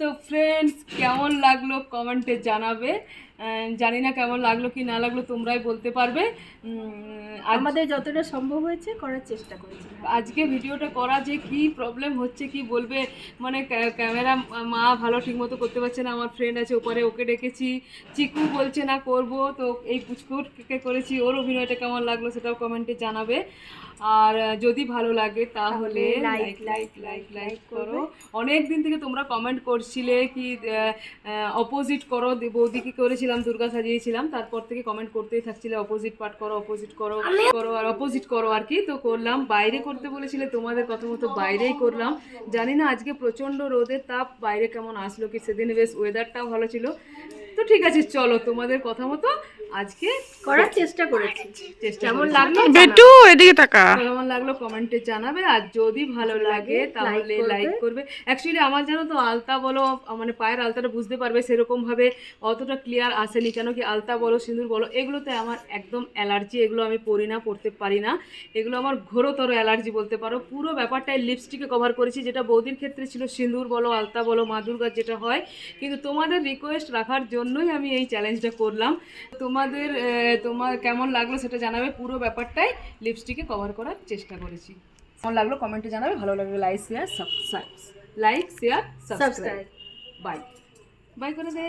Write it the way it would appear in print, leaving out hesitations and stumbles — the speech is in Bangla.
তো ফ্রেন্ডস, কেমন লাগলো কমেন্টে জানাবে। জানি না কেমন লাগলো কি না লাগলো, তোমরাই বলতে পারবে। আমাদের যতটা সম্ভব হয়েছে করার চেষ্টা করেছি। আজকে ভিডিওটা করা যে কি প্রবলেম হচ্ছে কি বলবে, মানে ক্যামেরা মা ভালো ঠিকমতো করতে পারছে না, আমার ফ্রেন্ড আছে ওপারে, ওকে ডেকেছি, চিকু বলছে না করব, তো এই পুচকুটকে করেছি। ওর অভিনয়টা কেমন লাগলো সেটাও কমেন্টে জানাবে। আর যদি ভালো লাগে তাহলে লাইক লাইক লাইক লাইক করো। অনেক দিন থেকে তোমরা কমেন্ট করছিলে কি অপোজিট করো, বৌদিকে করেছিলাম, দুর্গা সাজিয়েছিলাম, তারপর থেকে কমেন্ট করতেই থাকছিলে অপোজিট পার্ট করো, অপোজিট করো করো আর অপোজিট করো আর কি। তো করলাম, বাইরে করতে বলেছিলে, তোমাদের কথা মতো বাইরেই করলাম। জানি না আজকে প্রচণ্ড রোদের তাপ, বাইরে কেমন আসলো কি, সেদিন বেশ ওয়েদারটাও ভালো ছিল। তো ঠিক আছে, চলো তোমাদের কথা মতো আজকে করার চেষ্টা করেছি। কেমন লাগলো বেটু এদিকে তাকা, কেমন লাগলো কমেন্টে জানাবে। আর যদি ভালো লাগে তাহলে লাইক করবে। অ্যাকচুয়ালি আমার জানো তো আলতা বলো, মানে পায়ের আলতাটা বুঝতে পারবে সেরকম ভাবে অতটা ক্লিয়ার আসেনি, কেন কি আলতা বলো সিঁদুর বলো এগুলোতে আমার একদম অ্যালার্জি, এগুলো আমি পরি না, পরতে পারি না, এগুলো আমার ঘোরতর অ্যালার্জি বলতে পারো। পুরো ব্যাপারটাই লিপস্টিকে কভার করেছি, যেটা বৌদির ক্ষেত্রে ছিল সিঁদুর বলো আলতা বলো মা দুর্গার যেটা হয়। কিন্তু তোমাদের রিকোয়েস্ট রাখার জন্যই আমি এই চ্যালেঞ্জটা করলাম। তোমার কেমন লাগলো সেটা জানাবে। পুরো ব্যাপারটাই লিপস্টিকে কভার করার চেষ্টা করেছি। কেমন লাগলো কমেন্টে জানাবে। ভালো লাগলো like share subscribe, like share subscribe. Bye bye করে দে।